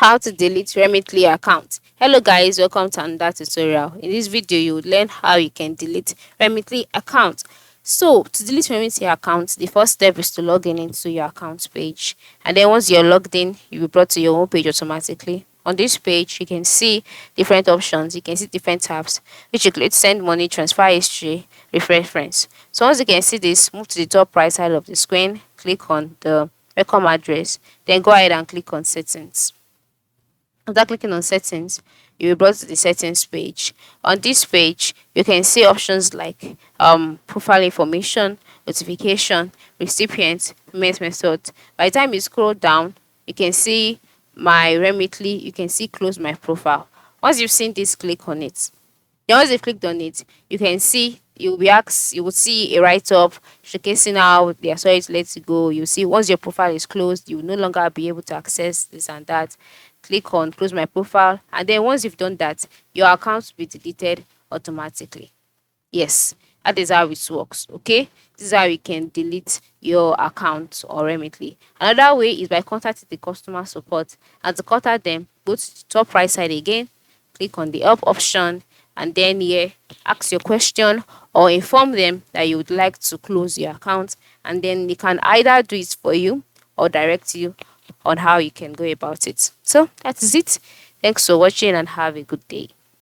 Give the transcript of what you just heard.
How to delete Remitly account. Hello guys, welcome to another tutorial. In this video you would learn how you can delete Remitly account. So to delete Remitly account, the first step is to log in into your account page, and then once you're logged in you'll be brought to your home page automatically. On this page you can see different options, you can see different tabs which include send money, transfer history, reference. So once you can see this, move to the top right side of the screen, click on the welcome address, then go ahead and click on settings. After clicking on settings, you will be brought to the settings page. On this page, you can see options like profile information, notification, recipient, payment method. By the time you scroll down, you can see my Remitly, you can see close my profile. Once you've seen this, click on it. Then once you've clicked on it, you can see you will see a write-up showcasing how they are sorry to let you go. You see once your profile is closed, you will no longer be able to access this and that. Click on close my profile, and then once you've done that, your account will be deleted automatically. Yes, that is how it works. Okay, this is how you can delete your account or Remitly. Another way is by contacting the customer support. And to contact them, go to the top right side again, click on the help option, and then here ask your question or inform them that you would like to close your account, and then they can either do it for you or direct you on how you can go about it. So that is it. Thanks for watching and have a good day.